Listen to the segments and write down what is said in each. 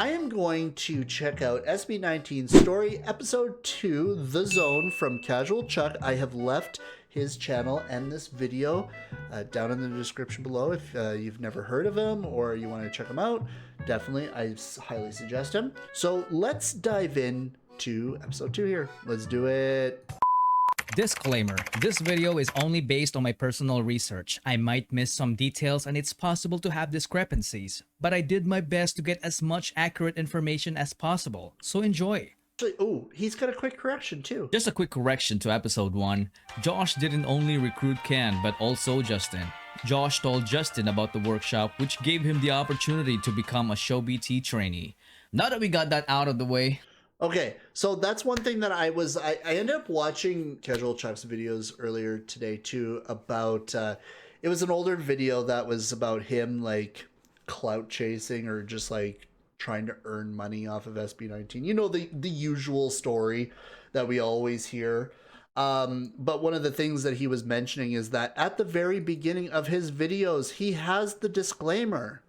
I am going to check out SB19 Story Episode 2, The Zone from CashualChuck. I have left his channel and this video down in the description below. If you've never heard of him or you want to check him out, definitely, I highly suggest him. So let's dive in to Episode 2 here. Let's do it. Disclaimer, this video is only based on my personal research. I might miss some details and it's possible to have discrepancies, but I did my best to get as much accurate information as possible, so enjoy. Oh, he's got a quick correction too. Just a quick correction to episode 1. Josh didn't only recruit Ken, but also Justin. Josh told Justin about the workshop, which gave him the opportunity to become a SB19 trainee. Now that we got that out of the way, okay, so that's one thing that I ended up watching CashualChuck's videos earlier today too about, it was an older video that was about him like clout chasing or just like trying to earn money off of SB19. You know, the usual story that we always hear. But one of the things that he was mentioning is that at the very beginning of his videos, he has the disclaimer.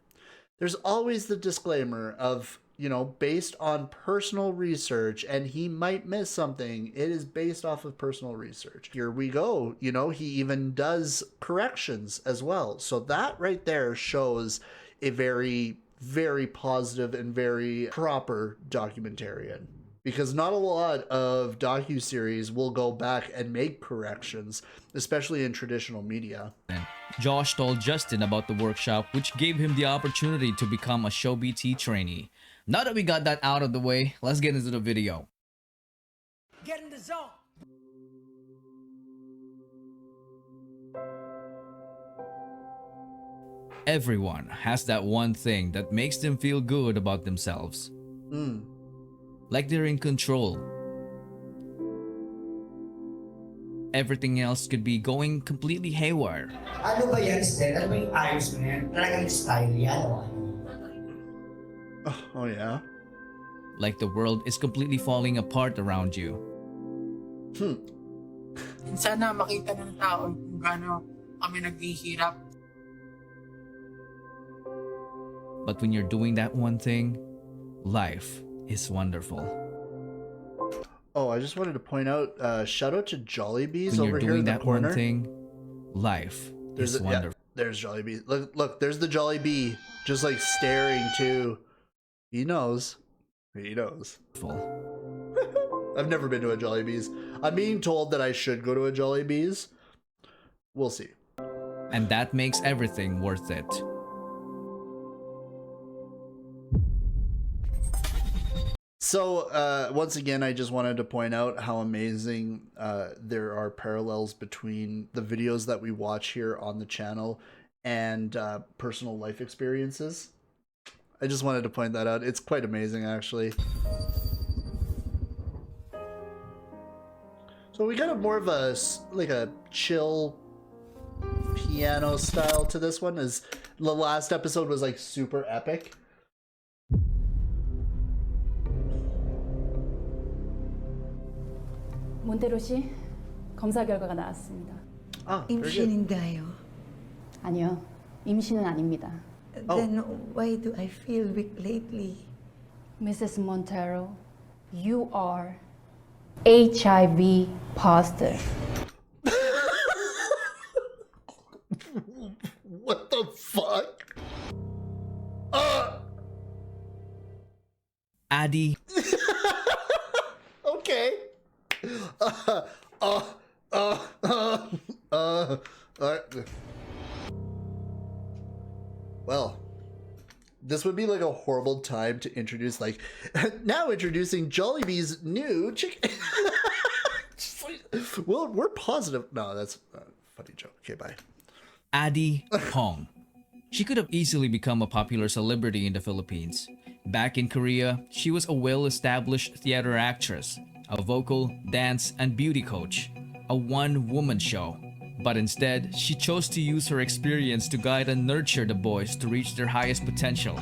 There's always the disclaimer of, you know, based on personal research, and he might miss something. It is based off of personal research. Here we go. You know, he even does corrections as well. So that right there shows a very, very positive and very proper documentarian. Because not a lot of docuseries will go back and make corrections, especially in traditional media. Josh told Justin about the workshop, which gave him the opportunity to become a SB19 trainee. Now that we got that out of the way, let's get into the video. Get in the zone. Everyone has that one thing that makes them feel good about themselves. Like they're in control. Everything else could be going completely haywire. Ano ba yan, Stel? Ano ba yung ayos mo yan? Talagang style yan, o ano? Oh yeah? Like the world is completely falling apart around you. Sana makita ng tao kung gaano kami naghihirap. But when you're doing that one thing, life is wonderful. Oh, I just wanted to point out, shout out to Jollibees When over you're here doing in the that corner. one thing, life is wonderful. Yeah, there's Jollibees. Look, there's the Jollibee, just like staring too. He knows. He knows. I've never been to a Jollibees. I'm being told that I should go to a Jollibees. We'll see. And that makes everything worth it. So, once again, I just wanted to point out how amazing there are parallels between the videos that we watch here on the channel and personal life experiences. I just wanted to point that out. It's quite amazing, actually. So we got a more of a, like a chill piano style to this one. As the last episode was like super epic. 몬테로 씨, 검사 결과가 나왔습니다. Ah, very good. 임신인가요? 아니요, 임신은 아닙니다. Then why do I feel weak lately? Mrs. Montero, you are HIV positive. What the fuck? Addy. Okay. Well, this would be like a horrible time to introduce, like, now introducing Jollibee's new chicken. Well, we're positive. No, that's a funny joke. Okay, bye. Addy Hong. She could have easily become a popular celebrity in the Philippines. Back in Korea, she was a well-established theater actress, a vocal, dance, and beauty coach, a one-woman show. But instead, she chose to use her experience to guide and nurture the boys to reach their highest potential.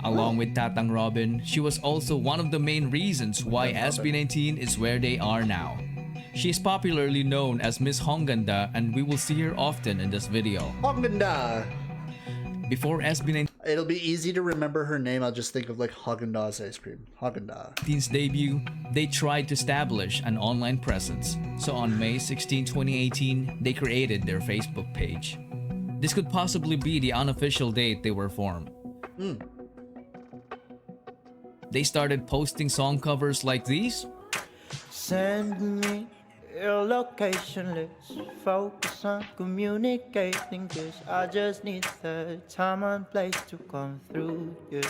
Along with Tatang Robin, she was also one of the main reasons why SB19 is where they are now. She is popularly known as Miss Hongganda, and we will see her often in this video. Hongganda! Before SB19's It'll be easy to remember her name. I'll just think of like Haagen-Dazs ice cream. Haagen-Dazs. debut, they tried to establish an online presence. So on May 16, 2018, they created their Facebook page. This could possibly be the unofficial date they were formed. They started posting song covers like these. Send me your location, let's focus on communicating, cause I just need the time and place to come through, yeah.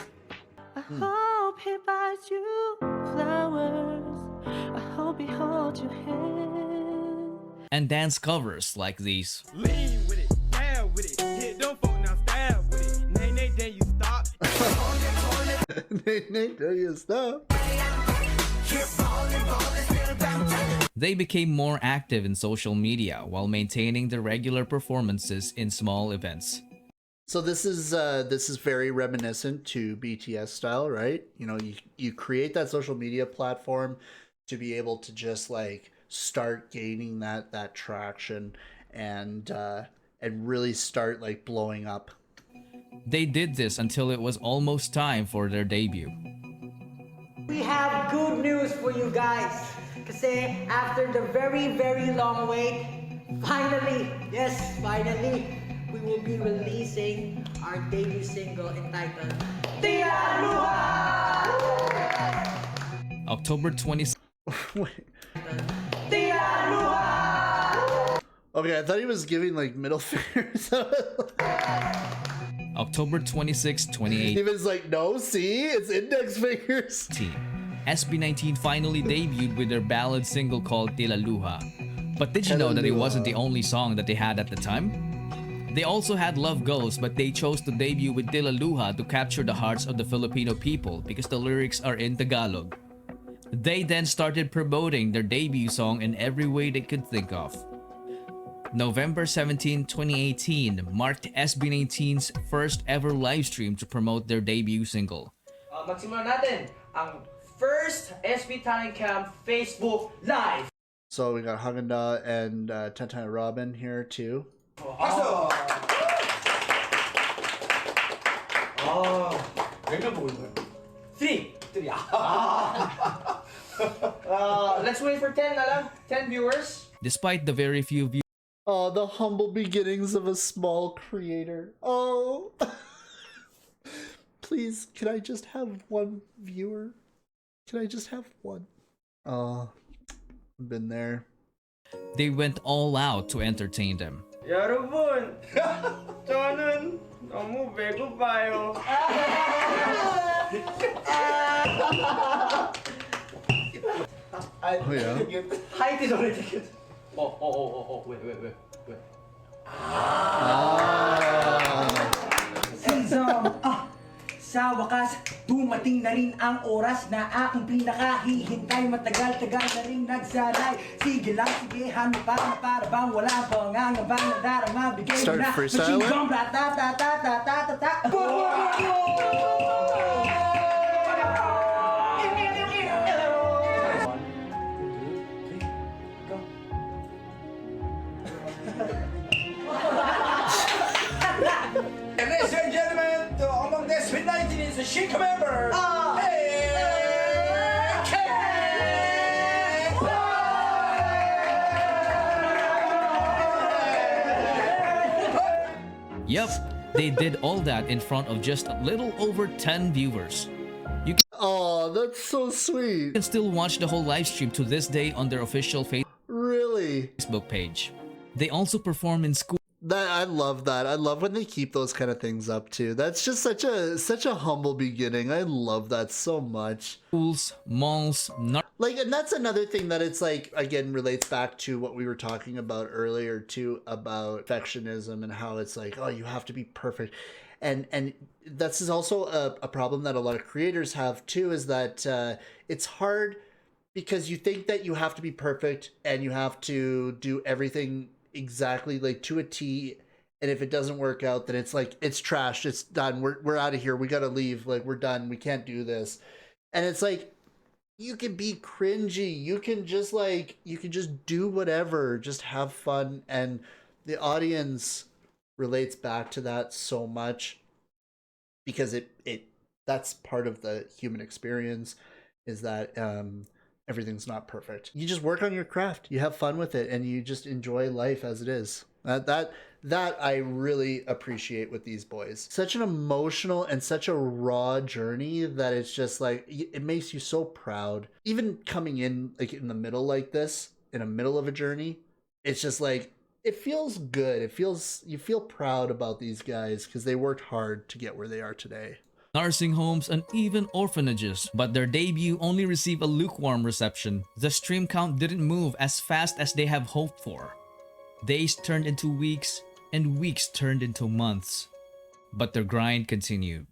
I hope he buys you flowers, I hope he holds your hand. And dance covers like these. Lean with it, down with it, hit them folk now stab with it. Nay, then you stop. There you stop. They became more active in social media while maintaining their regular performances in small events. So this is very reminiscent to BTS style, right? You know, you create that social media platform to be able to just like start gaining that traction and really start like blowing up. They did this until it was almost time for their debut. We have good news for you guys. Kasi after the very, very long wait, finally, yes, finally, we will be releasing our debut single entitled Tila Luha! October 26th. Wait. Tila Luha! Okay, I thought he was giving like middle fingers. October 26, 2018. He was like, no, see, it's index fingers. SB19 finally debuted with their ballad single called Tila Luha. But did you know that it wasn't the only song that they had at the time? They also had Love Goes, but they chose to debut with Tila Luha to capture the hearts of the Filipino people because the lyrics are in Tagalog. They then started promoting their debut song in every way they could think of. November 17, 2018 marked SB19's first ever livestream to promote their debut single. Magsimulan natin ang first SB Talent Camp Facebook Live. So we got Haagen-Dazs and Tantan Robin here too. Three. Let's wait for 10 na lang. 10 viewers. Despite the very few views Oh, the humble beginnings of a small creator. Oh. Please, can I just have one viewer? Can I just have one? Oh, I've been there. they went all out to entertain them. 여러분, 저는 너무 배고파요. Oh yeah. Height is already good. Wait. Sa wakas, dumating na rin ang oras na aking pinakahihintay. Matagal-tagal na rin nagsalay. Sige lang, sige, hano pa na para bang wala bang ang abang na darama. Bigay mo Start na, freestyling? machine gun, ratatatatata. Ladies and gentlemen, among the SB19 is a chic member. Yep, they did all that in front of just a little over 10 viewers. You Oh, that's so sweet. can still watch the whole live stream to this day on their official Really? Facebook page. They also perform in schools, That I love that. I love when they keep those kind of things up too. That's just such a humble beginning. I love that so much. malls, Like, and that's another thing that it's like, again, relates back to what we were talking about earlier too, about perfectionism and how it's like, oh, you have to be perfect. And this is also a problem that a lot of creators have too, is that it's hard because you think that you have to be perfect and you have to do everything exactly like to a T, and if it doesn't work out, then it's like it's trashed, it's done, we're out of here, we gotta leave, like we're done, we can't do this. And it's like, you can be cringy, you can just do whatever, just have fun, and the audience relates back to that so much. because that's part of the human experience, is that everything's not perfect. You just work on your craft, you have fun with it, and you just enjoy life as it is. That I really appreciate with these boys. Such an emotional and such a raw journey that it's just like, it makes you so proud. Even coming in like in the middle like this, in the middle of a journey, it's just like, it feels good. You feel proud about these guys because they worked hard to get where they are today. Nursing homes, and even orphanages, but their debut only received a lukewarm reception. The stream count didn't move as fast as they have hoped for. Days turned into weeks, and weeks turned into months. But their grind continued.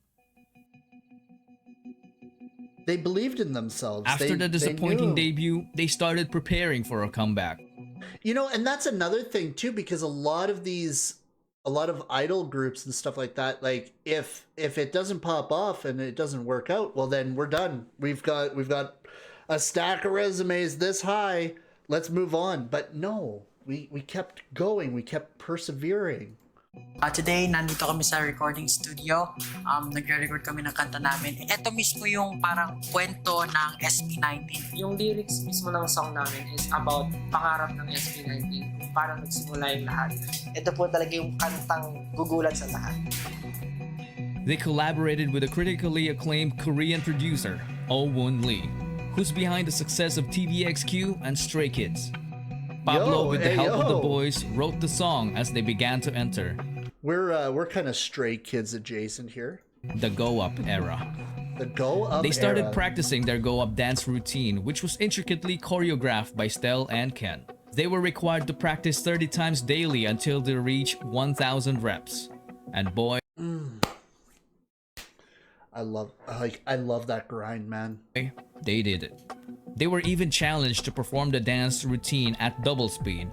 They believed in themselves. After the disappointing they knew. debut, they started preparing for a comeback. You know, and that's another thing too, because a lot of idol groups and stuff like that, like if it doesn't pop off and it doesn't work out, well then we're done. We've got a stack of resumes this high. Let's move on. But no, we kept going. We kept persevering. Today, nandito kami sa recording studio. Nagre-record kami ng kanta namin. Ito mismo yung parang kwento ng SB19. Yung lyrics mismo ng song namin is about pangarap ng SB19. Parang nagsimula yung lahat. Ito po talaga yung kantang gugulat sa lahat. They collaborated with a critically acclaimed Korean producer, Oh Woon Lee, who's behind the success of TVXQ and Stray Kids. Pablo, with the help of the boys, wrote the song as they began to enter We're kind of Stray Kids adjacent here. the go-up era. The go-up They started era. practicing their go-up dance routine, which was intricately choreographed by Stel and Ken. They were required to practice 30 times daily until they reached 1,000 reps. And boy, I love that grind, man. they did it. They were even challenged to perform the dance routine at double speed.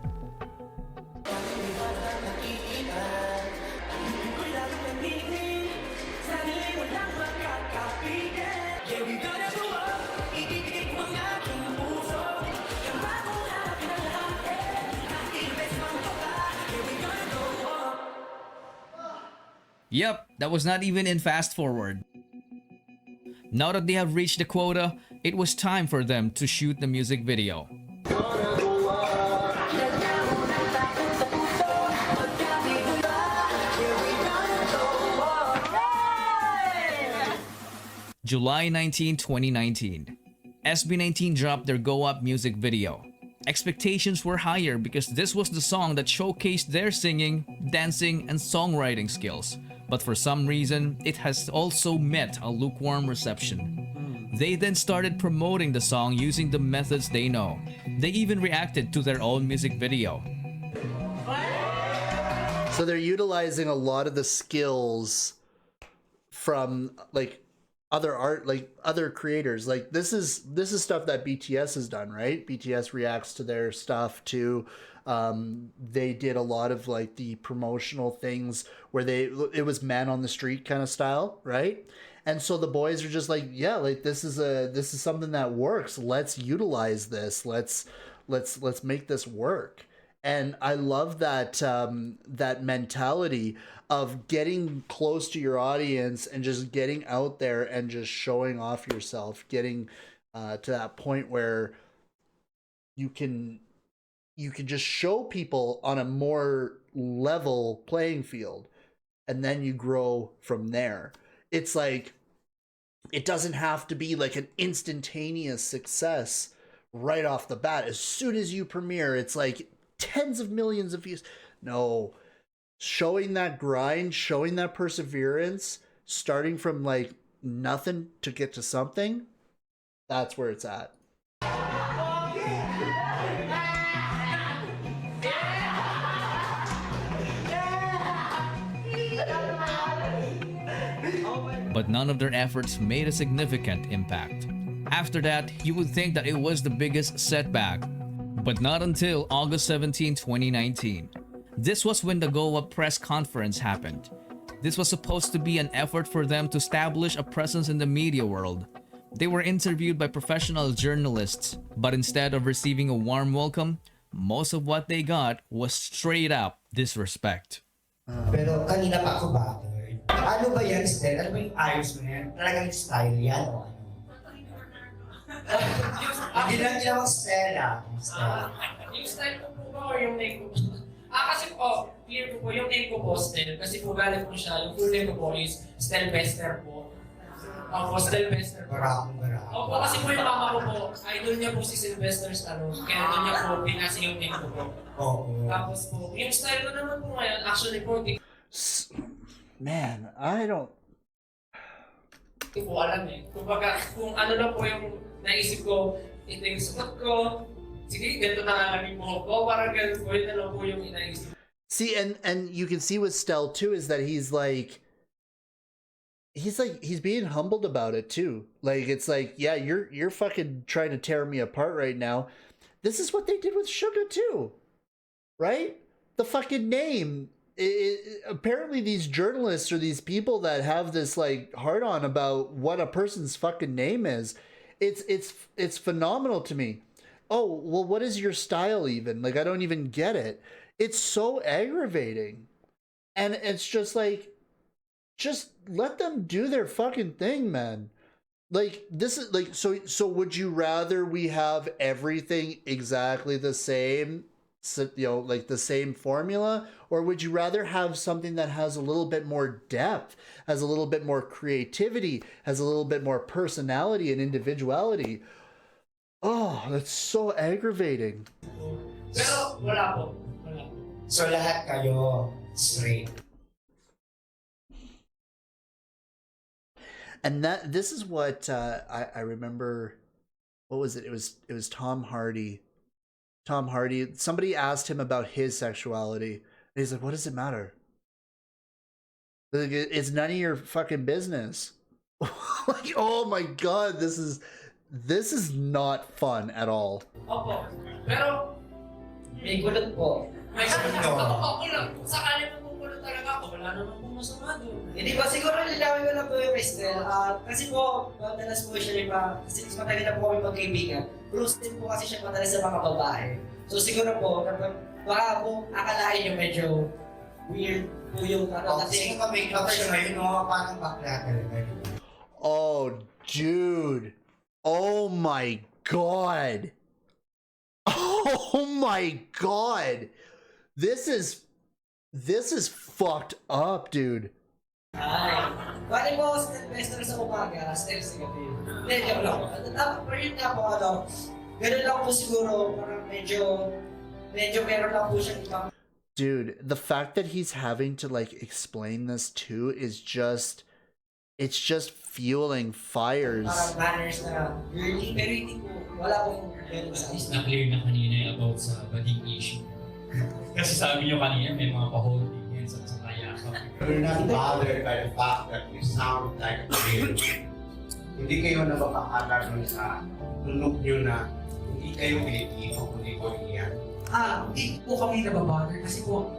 Yep, that was not even in fast forward. Now that they have reached the quota, it was time for them to shoot the music video. July 19, 2019. SB19 dropped their Go Up music video. Expectations were higher because this was the song that showcased their singing, dancing, and songwriting skills. But for some reason, it has also met a lukewarm reception. They then started promoting the song using the methods they know. They even reacted to their own music video. So they're utilizing a lot of the skills from like other creators. Like this is stuff that BTS has done, right? BTS reacts to their stuff too. They did a lot of like the promotional things where it was man on the street kind of style, right? And so the boys are just like, yeah, like this is something that works. Let's utilize this. Let's make this work. And I love that that mentality of getting close to your audience and just getting out there and just showing off yourself, getting to that point where you can just show people on a more level playing field, and then you grow from there. It's like, it doesn't have to be like an instantaneous success right off the bat. As soon as you premiere, it's like tens of millions of views. No, showing that grind, showing that perseverance, starting from like nothing to get to something, that's where it's at. But none of their efforts made a significant impact. After that, you would think that it was the biggest setback. But not until August 17, 2019. This was when the Go Up press conference happened. This was supposed to be an effort for them to establish a presence in the media world. They were interviewed by professional journalists, but instead of receiving a warm welcome, most of what they got was straight up disrespect. Pero kanina pa ako bothered. Ano ba yan, Stel? Ano ba yung ayos mo yan? Talagang style yan o ano? Hindi lang ginawang Stella. Yung style ko po ba or yung name ko? Kasi po, clear po yung name ko po, Stel. Kasi po galing po siya, yung full name ko po is Stel Bester po. Ako, Stel Bester po. Barako. Opo, kasi po yung mama ko po, idol niya po si Sylvester Stallone. Kaya doon niya po pinasa yung name ko po. Oo. Tapos po, yung style ko naman po ngayon, actually po, hindi Man, I don't. ko po alam eh. Kumbaga, kung ano lang po yung naisip ko, ito yung suot ko, sige, ganito na nga naging buhok ko, parang ganito po, yun na lang po yung inaisip. See, and you can see with Stell too is that he's being humbled about it too. Like, it's like, yeah, you're fucking trying to tear me apart right now. This is what they did with Suga too, right? The fucking name. Apparently these journalists or these people that have this like hard on about what a person's fucking name is, it's phenomenal to me. Oh, well, what is your style even? Like, I don't even get it. It's so aggravating. And it's just like, just let them do their fucking thing, man. Like, this is like, so would you rather we have everything exactly the same, like the same formula, or would you rather have something that has a little bit more depth, has a little bit more creativity, has a little bit more personality and individuality? Oh, that's so aggravating. Pero wala po. So lahat kayo straight. And this is what I remember. What was it? It was Tom Hardy. Tom Hardy. Somebody asked him about his sexuality, and he's like, "What does it matter? Like, it's none of your fucking business." Like, oh my god, this is not fun at all. Opo. Pero, May gulat po. may ako lang. Sakali mo pupunod talaga ako, wala naman po masama doon. Hindi ba siguro nilawin ko lang po yung Estel. Kasi po, madalas po siya kasi matagal na po kami magkaibigan. Bruce din po kasi siya madalas sa mga babae. So siguro po, baka po akalain yung medyo weird po yung kasi make up siya ngayon, parang bakla talaga. Oh, dude. Oh my god. Oh my god. This is fucked up, dude. Ay, bali po ako Sylvester sa umaga, Stel sa gabi. Hindi, joke lang. Dapat pa rin na po, ganun lang po siguro, parang medyo meron lang po siyang ibang. Dude, the fact that he's having to like explain this too is just, it's just fueling fires. Parang manners na girly, pero hindi po, wala pong ganun sa Is na-clear na kanina about sa bading issue. Kasi sabi nyo kanina may mga pa-holding yan sa kayakap. You're not bothered by the fact that you sound like a kid. Hindi kayo napapakala dun sa tunog nyo na hindi kayo Pilipino, kundi Korean. Hindi po kami nababother kasi po,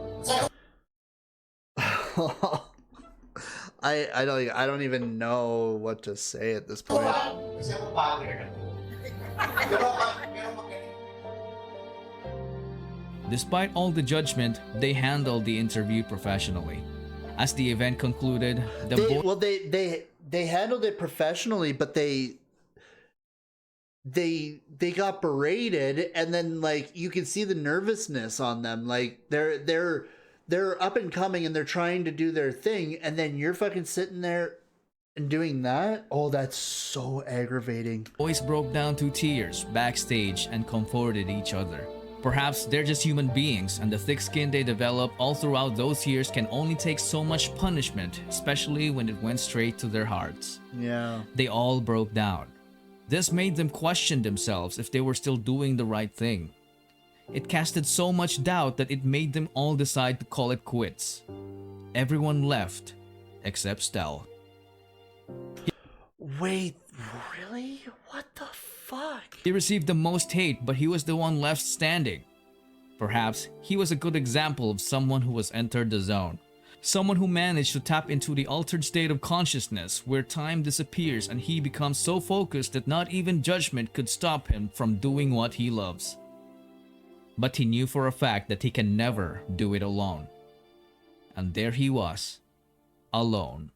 I don't even know what to say at this point. Kasi ako bothered ako. Pero magaling. Despite all the judgment, they handled the interview professionally. As the event concluded, they handled it professionally, but they got berated, and then like you can see the nervousness on them. Like they're up and coming, and they're trying to do their thing, and then you're fucking sitting there and doing that. Oh, that's so aggravating. boys broke down to tears backstage and comforted each other. Perhaps they're just human beings, and the thick skin they develop all throughout those years can only take so much punishment, especially when it went straight to their hearts. Yeah. They all broke down. This made them question themselves if they were still doing the right thing. It casted so much doubt that it made them all decide to call it quits. Everyone left, except Stel. Wait, really? What the fuck? He received the most hate, but he was the one left standing. Perhaps he was a good example of someone who has entered the zone. Someone who managed to tap into the altered state of consciousness where time disappears and he becomes so focused that not even judgment could stop him from doing what he loves. But he knew for a fact that he can never do it alone. And there he was, alone.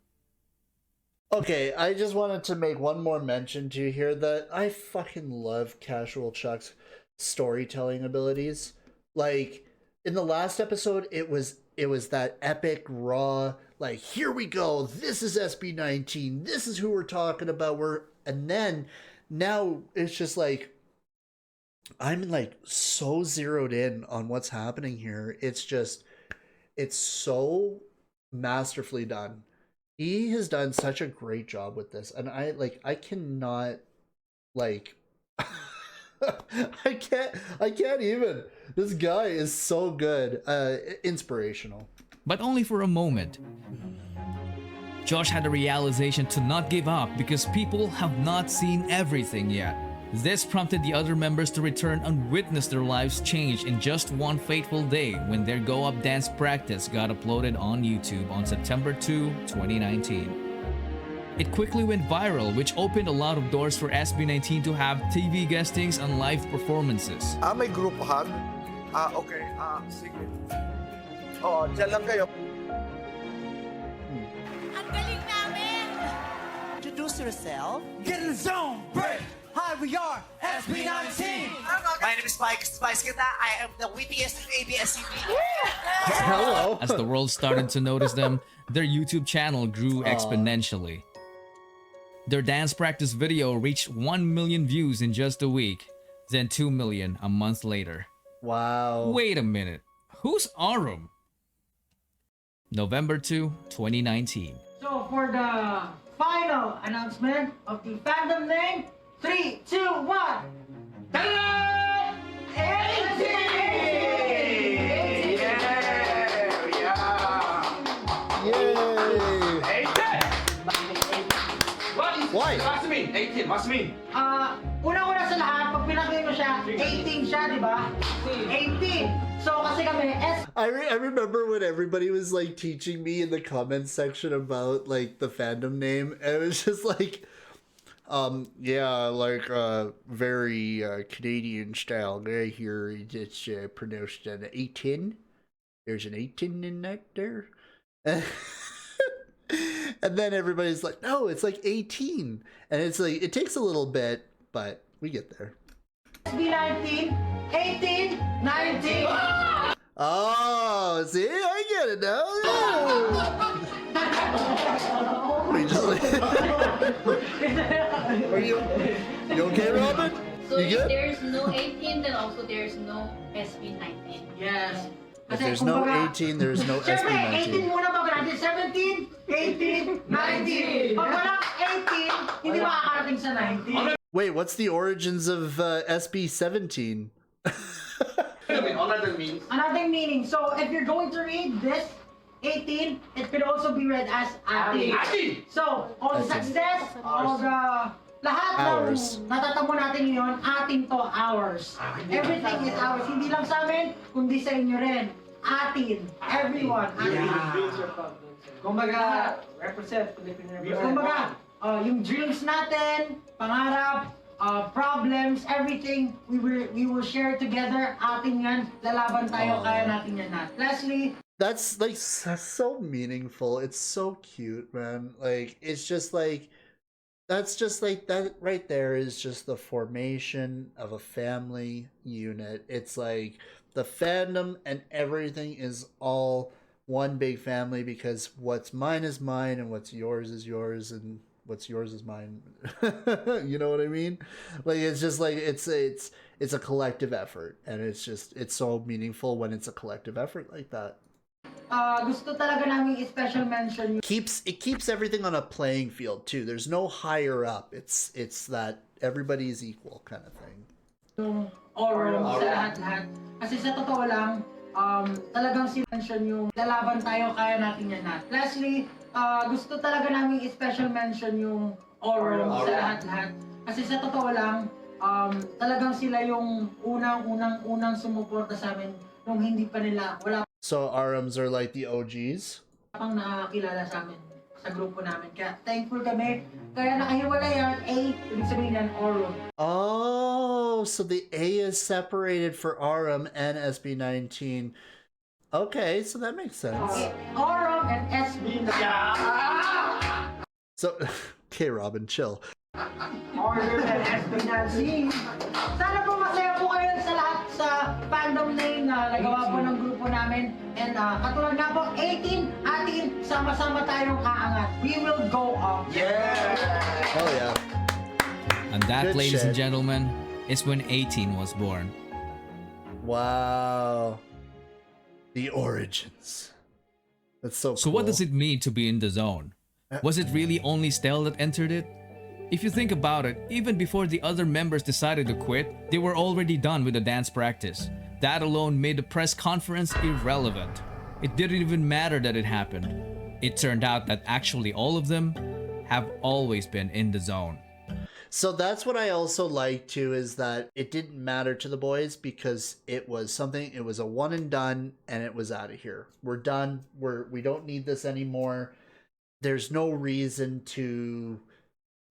Okay, I just wanted to make one more mention to you here that I fucking love CashualChuck's storytelling abilities. Like in the last episode, it was that epic raw, like, here we go, this is SB19, this is who we're talking about, and then now it's just like I'm like so zeroed in on what's happening here. It's so masterfully done. He has done such a great job with this, and I cannot, like, I can't even. This guy is so good, inspirational. But only for a moment. Josh had a realization to not give up because people have not seen everything yet. This prompted the other members to return and witness their lives change in just one fateful day when their Go Up dance practice got uploaded on YouTube on September 2, 2019. It quickly went viral, which opened a lot of doors for SB19 to have TV guestings and live performances. May group hug? Okay. Sige. Oo, dyan lang kayo. Ang galing namin! Introduce yourself. Get in the zone, break! Hi, we are SB19! My name is Spice Kita. I am the wittiest ABS-CBN. Hello. As the world started to notice them, their YouTube channel grew exponentially. Their dance practice video reached 1 million views in just a week, then 2 million a month later. Wow. Wait a minute. Who's Arum? November 2, 2019. So for the final announcement of the fandom name, 3, 2, 1. Ta-da! 18! Yay! 18! Why? What's mean? 18, what's mean? Una-una sa lahat, pag pinakita mo siya, 18 siya, di ba? 18! So kasi kami, I remember when everybody was like teaching me in the comments section about like the fandom name, and it was just like, yeah, like very Canadian style guy here. It's pronounced an 18. There's an 18 in that there. And then everybody's like, no, it's like 18. And it's like, it takes a little bit, but we get there. SB19, 18, 19. Oh, see, I get it now. We just are you okay, Robin? So you if good? there's no 18, then also there's no SB19. Yes. If there's no 18, there's no Siyempre, 18 SB19. muna ba natin? 17, 18, 19. Pag walang 18, hindi makakarating sa 19. Wait, what's the origins of SB17? Another means. Another meaning. So if you're going to read this 18, it could also be read as ati. Ati! So all the success, all the lahat Ours. ng natatamo natin ngayon, atin to, ours. Everything is ours. Hindi lang sa amin, kundi sa inyo rin. Atin. Everyone. Atin. Kumbaga, represent Filipino. Kumbaga, yung dreams natin, pangarap, problems, everything, we will share together. Atin yan, lalaban tayo, kaya natin yan natin. Lastly, That's like so meaningful. It's so cute, man. Like, it's just like, that's just like, that right there is just the formation of a family unit. It's like the fandom and everything is all one big family, because what's mine is mine and what's yours is yours and what's yours is mine. You know what I mean? Like, it's just like, it's a collective effort, and it's so meaningful when it's a collective effort like that. gusto talaga namin special mention It keeps everything on a playing field too. There's no higher up. It's that everybody is equal kind of thing. yung oral sa lahat-lahat. Kasi sa totoo lang, talagang mention yung lalaban tayo, kaya natin yan natin. Lastly, gusto talaga namin special mention yung oral sa lahat-lahat. Kasi sa totoo lang, talagang sila yung unang sumuporta sa amin nung hindi pa nila, wala So RMs are like the OGs? pang nakakilala sa amin, sa grupo namin. Kaya thankful kami. Kaya nakahiwalay yan, A, ibig sabihin yan, oral. Oh, so the A is separated for RM and SB19. Okay, so that makes sense. Oram and SB19. So, okay, Robin, chill. Order and SB19. Sana po masaya po kayo sa lahat sa fandom name na nagawa po ng grupo namin. And katulad nga po, 18, atin, sama-sama tayong aangat. We will go up. Yeah! Oh yeah. And that, Good ladies and shit. gentlemen, is when 18 was born. Wow. The origins. That's so cool. So what does it mean to be in the zone? Was it really only Stell that entered it? If you think about it, even before the other members decided to quit, they were already done with the dance practice. That alone made the press conference irrelevant. It didn't even matter that it happened. It turned out that actually all of them have always been in the zone. So that's what I also like too, is that it didn't matter to the boys because it was something, it was a one and done, and it was out of here. We're done. We don't need this anymore. There's no reason to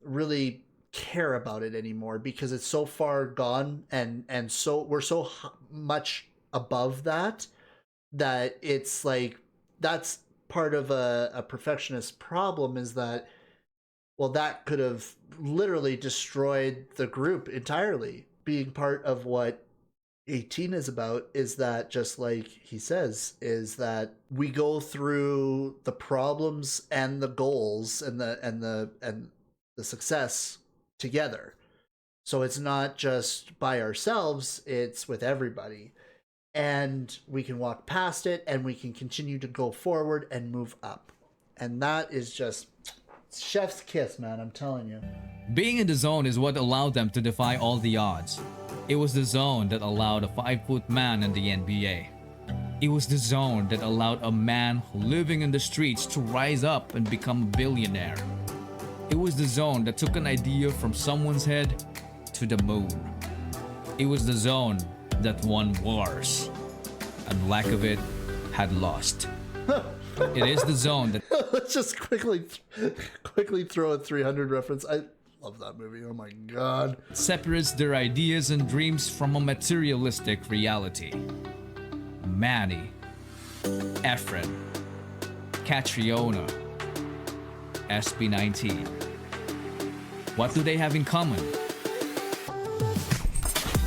really care about it anymore because it's so far gone, and so we're so much above that it's like, that's part of a perfectionist problem, is that, well, that could have literally destroyed the group entirely. Being part of what 18 is about is that, just like he says, is that we go through the problems and the goals and the success together. So it's not just by ourselves, it's with everybody. And we can walk past it and we can continue to go forward and move up. And that is just chef's kiss, man, I'm telling you. Being in the zone is what allowed them to defy all the odds. It was the zone that allowed a 5-foot man in the NBA. It was the zone that allowed a man living in the streets to rise up and become a billionaire. It was the zone that took an idea from someone's head to the moon. It was the zone that won wars, and lack of it had lost. It is the zone that... Let's just quickly throw a 300 reference. I love that movie. Oh my god. separates their ideas and dreams from a materialistic reality. Manny, Efren, Catriona, SB19. What do they have in common?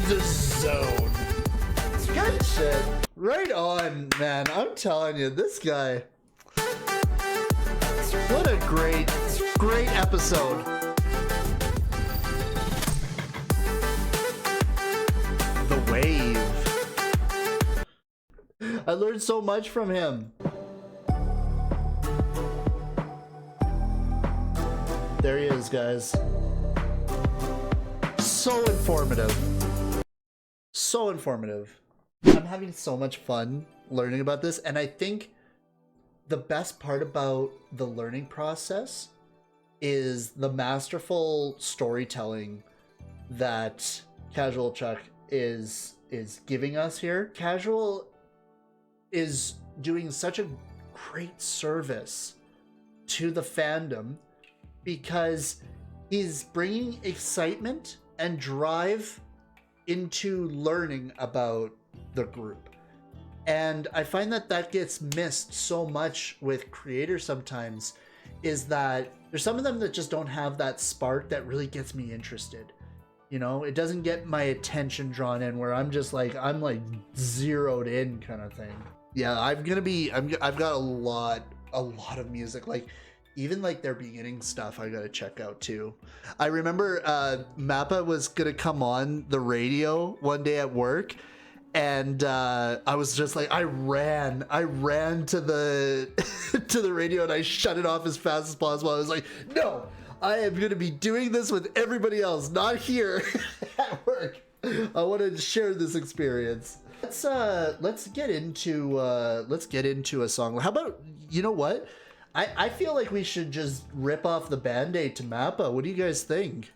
The zone. Good shit. Right on, man. I'm telling you, this guy. What a great episode. The wave. I learned so much from him. There he is, guys. So informative. So informative. I'm having so much fun learning about this, and I think the best part about the learning process is the masterful storytelling that CashualChuck is giving us here. Casual is doing such a great service to the fandom because he's bringing excitement and drive into learning about the group. And I find that gets missed so much with creators sometimes, is that there's some of them that just don't have that spark that really gets me interested. You know, it doesn't get my attention drawn in where I'm like zeroed in kind of thing. Yeah, I've got a lot of music, like even like their beginning stuff I gotta check out too. I remember Mappa was gonna come on the radio one day at work, and I was just like, I ran to the to the radio and I shut it off as fast as possible. I was like, no, I am gonna be doing this with everybody else, not here at work. I want to share this experience. Let's get into a song. How about, you know what? I feel like we should just rip off the Band-Aid to Mappa. What do you guys think?